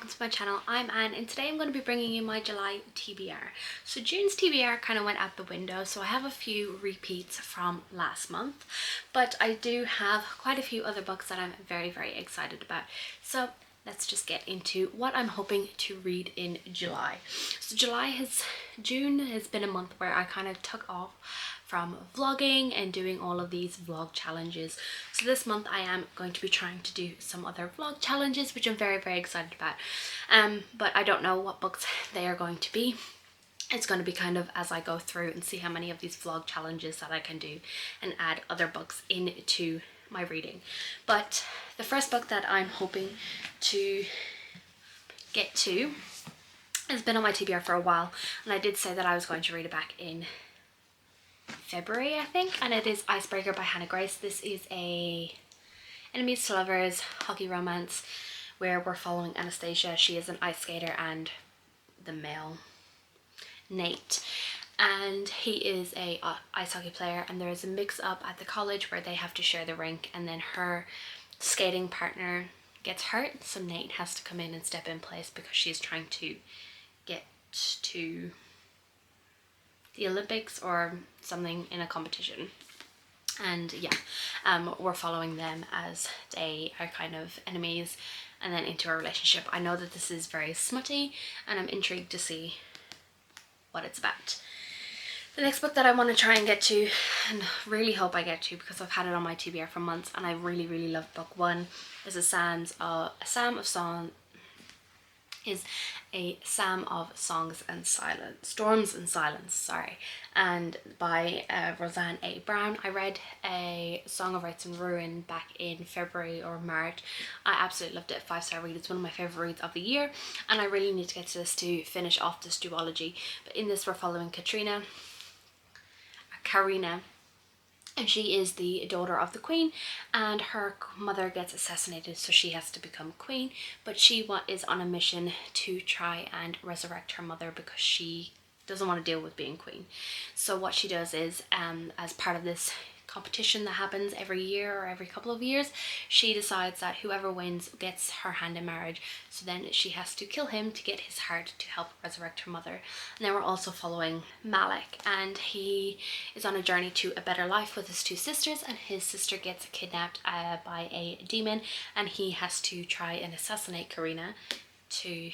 welcome to my channel. I'm Anne and today I'm going to be bringing you my July TBR. So June's TBR kind of went out the window, so I have a few repeats from last month, but I do have quite a few other books that I'm very excited about. So let's just get into what I'm hoping to read in July. So June has been a month where I kind of took off from vlogging and doing all of these vlog challenges. So this month I am going to be trying to do some other vlog challenges, which I'm very excited about. But I don't know what books they are going to be. It's going to be kind of as I go through and see how many of these vlog challenges that I can do and add other books into my reading. But the first book that I'm hoping to get to has been on my TBR for a while, and I did say that I was going to read it back in February, I think, and it is Icebreaker by Hannah Grace. This is a enemies to lovers hockey romance where we're following Anastasia. She is an ice skater and the male Nate, and he is a ice hockey player, and there is a mix up at the college where they have to share the rink, and then her skating partner gets hurt, so Nate has to come in and step in place because she's trying to get to the Olympics or something in a competition. And yeah, we're following them as they are kind of enemies and then into a relationship. I know that this is very smutty and I'm intrigued to see what it's about. The next book that I want to try and get to, and really hope I get to because I've had it on my TBR for months and I really love book one, is a Sam of Songs and Silence, Storms and Silence, sorry, and by Roseanne A. Brown. I read A Song of Rights and Ruin back in February or March. I absolutely loved it. 5-star read. It's one of my favourite reads of the year, and I really need to get to this to finish off this duology. But in this we're following Karina, and she is the daughter of the queen, and her mother gets assassinated, so she has to become queen, but she is on a mission to try and resurrect her mother because she doesn't want to deal with being queen. So what she does is, as part of this competition that happens every year or every couple of years, she decides that whoever wins gets her hand in marriage, so then she has to kill him to get his heart to help resurrect her mother. And then we're also following Malik, and he is on a journey to a better life with his two sisters, and his sister gets kidnapped by a demon, and he has to try and assassinate Karina to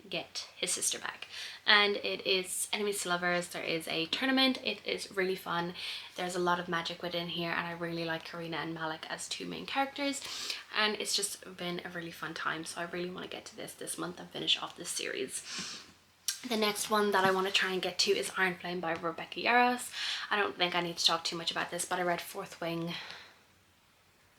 get his sister back. And it is enemies to lovers. There is a tournament. It is really fun. There's a lot of magic within here, and I really like Karina and Malik as two main characters, and it's just been a really fun time. So I really want to get to this month and finish off this series. The next one that I want to try and get to is Iron Flame by Rebecca Yarros. I don't think I need to talk too much about this, but I read Fourth Wing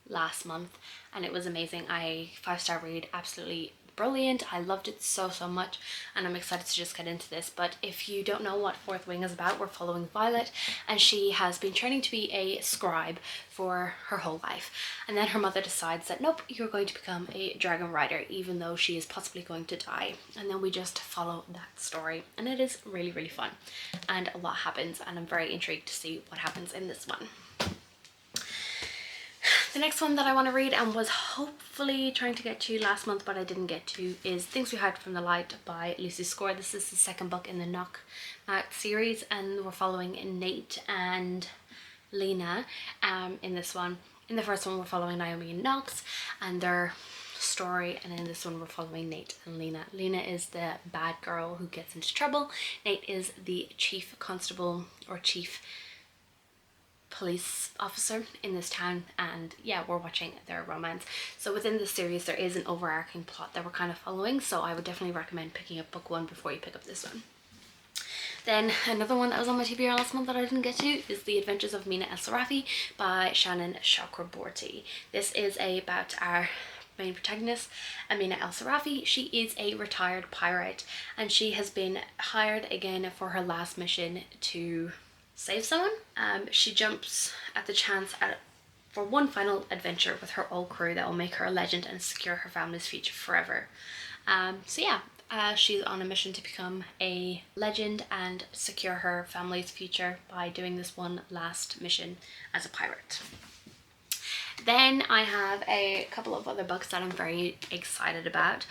last month and it was amazing. 5-star read, absolutely brilliant. I loved it so much, and I'm excited to just get into this. But if you don't know what Fourth Wing is about, we're following Violet, and she has been training to be a scribe for her whole life, and then her mother decides that nope, you're going to become a dragon rider, even though she is possibly going to die. And then we just follow that story, and it is really fun, and a lot happens, and I'm very intrigued to see what happens in this one. The next one that I want to read and was hopefully trying to get to last month but I didn't get to is Things We Hide from the Light by Lucy Score. This is the second book in the Knock series, and we're following Nate and Lena in this one. In the first one we're following Naomi and Knox and their story, and in this one we're following Nate and Lena. Lena is the bad girl who gets into trouble. Nate is the chief constable or chief police officer in this town, and yeah, we're watching their romance. So within this series there is an overarching plot that we're kind of following, so I would definitely recommend picking up book one before you pick up this one. Then another one that was on my TBR last month that I didn't get to is The Adventures of Mina El Sarafi by Shannon Chakraborty. This is about our main protagonist, Amina El Sarafi. She is a retired pirate, and she has been hired again for her last mission to save someone. She jumps at the chance for one final adventure with her old crew that will make her a legend and secure her family's future forever. So yeah, she's on a mission to become a legend and secure her family's future by doing this one last mission as a pirate. Then I have a couple of other books that I'm very excited about.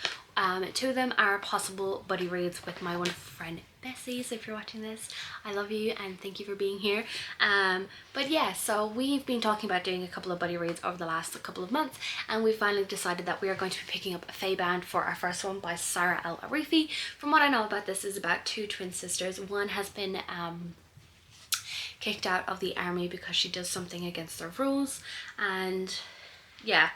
Two of them are possible buddy reads with my wonderful friend Bessie, so if you're watching this, I love you and thank you for being here. But yeah, so we've been talking about doing a couple of buddy reads over the last couple of months, and we finally decided that we are going to be picking up a Fae Bound for our first one by Sarah L. Arifi. From what I know about this, is about two twin sisters. One has been kicked out of the army because she does something against their rules, and yeah,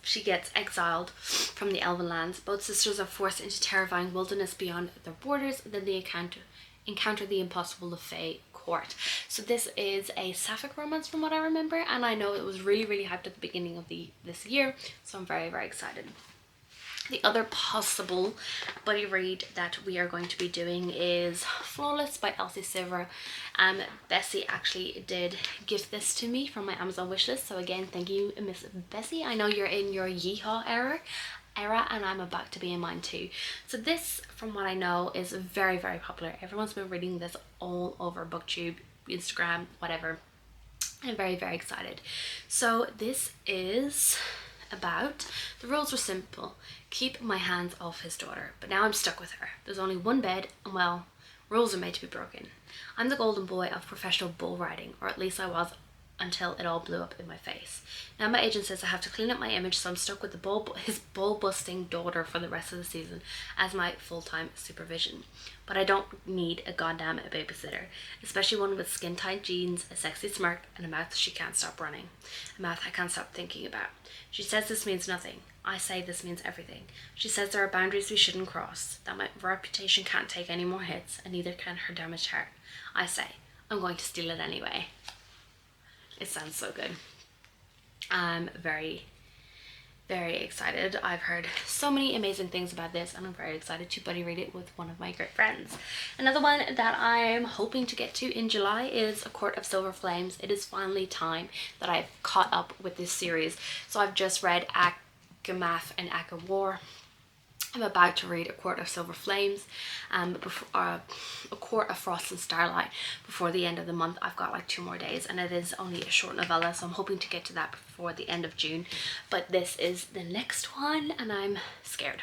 she gets exiled from the Elven lands. Both sisters are forced into terrifying wilderness beyond their borders, and then they encounter the impossible Fae court. So this is a sapphic romance from what I remember, and I know it was really hyped at the beginning of this year, so I'm very excited. The other possible buddy read that we are going to be doing is Flawless by Elsie Silver. Bessie actually did give this to me from my Amazon wishlist, so again, thank you, Miss Bessie. I know you're in your yeehaw era, and I'm about to be in mine too. So this, from what I know, is very popular. Everyone's been reading this all over BookTube, Instagram, whatever. I'm very excited. So this is about, the rules were simple: keep my hands off his daughter, but now I'm stuck with her. There's only one bed, and well, rules are made to be broken. I'm the golden boy of professional bull riding, or at least I was until it all blew up in my face. Now my agent says I have to clean up my image, so I'm stuck with his bull-busting daughter for the rest of the season as my full-time supervision. But I don't need a goddamn babysitter, especially one with skin-tight jeans, a sexy smirk, and a mouth she can't stop running. A mouth I can't stop thinking about. She says this means nothing. I say this means everything. She says there are boundaries we shouldn't cross, that my reputation can't take any more hits, and neither can her damaged heart. I say, I'm going to steal it anyway. It sounds so good. I'm very excited. I've heard so many amazing things about this, and I'm very excited to buddy read it with one of my great friends. Another one that I'm hoping to get to in July is A Court of Silver Flames. It is finally time that I've caught up with this series. So I've just read Akamath and Akawar. I'm about to read A Court of Silver Flames, A Court of Frost and Starlight before the end of the month. I've got like 2 more days, and it is only a short novella, so I'm hoping to get to that before the end of June. But this is the next one, and I'm scared.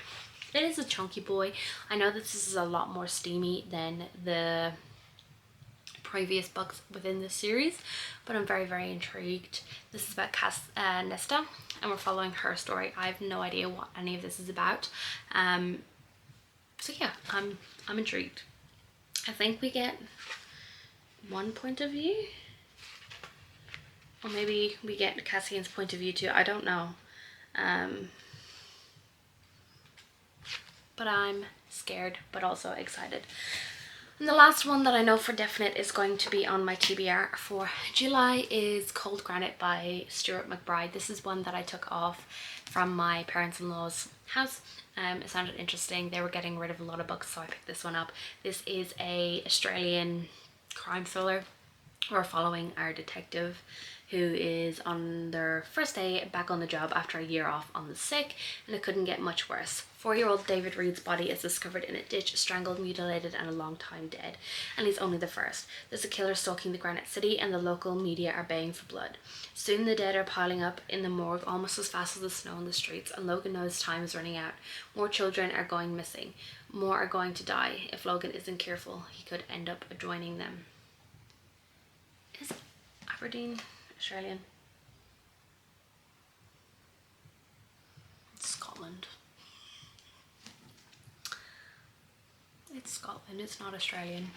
It is a chunky boy. I know that this is a lot more steamy than the previous books within this series, but I'm very intrigued. This is about Nesta, and we're following her story. I have no idea what any of this is about, so yeah, I'm intrigued. I think we get one point of view, or maybe we get Cassian's point of view too. I don't know, but I'm scared but also excited. And the last one that I know for definite is going to be on my TBR for July is Cold Granite by Stuart McBride. This is one that I took off from my parents-in-law's house. It sounded interesting. They were getting rid of a lot of books, so I picked this one up. This is a Australian crime thriller. We're following our detective who is on their first day back on the job after a year off on the sick, and it couldn't get much worse. 4-year-old David Reed's body is discovered in a ditch, strangled, mutilated, and a long time dead, and he's only the first. There's a killer stalking the Granite City, and the local media are baying for blood. Soon the dead are piling up in the morgue almost as fast as the snow on the streets, and Logan knows time is running out. More children are going missing. More are going to die. If Logan isn't careful, he could end up joining them. Is Aberdeen Australian? It's Scotland. It's Scotland, it's not Australian.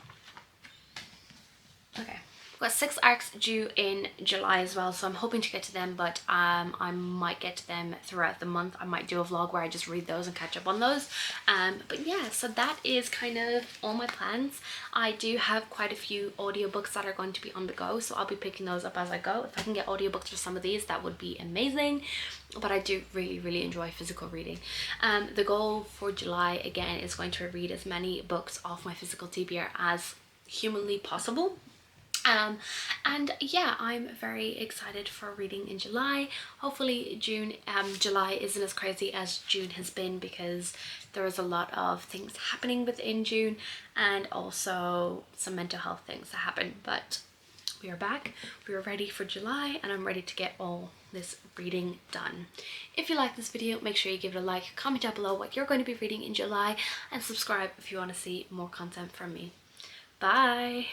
Okay. We've got 6 arcs due in July as well, so I'm hoping to get to them, but I might get to them throughout the month. I might do a vlog where I just read those and catch up on those. But yeah, so that is kind of all my plans. I do have quite a few audiobooks that are going to be on the go, so I'll be picking those up as I go. If I can get audiobooks for some of these, that would be amazing. But I do really enjoy physical reading. The goal for July, again, is going to read as many books off my physical TBR as humanly possible. And yeah, I'm very excited for reading in July. Hopefully July isn't as crazy as June has been, because there is a lot of things happening within June, and also some mental health things that happen, but we are back, we are ready for July, and I'm ready to get all this reading done. If you like this video, make sure you give it a like, comment down below what you're going to be reading in July, and subscribe if you want to see more content from me. Bye!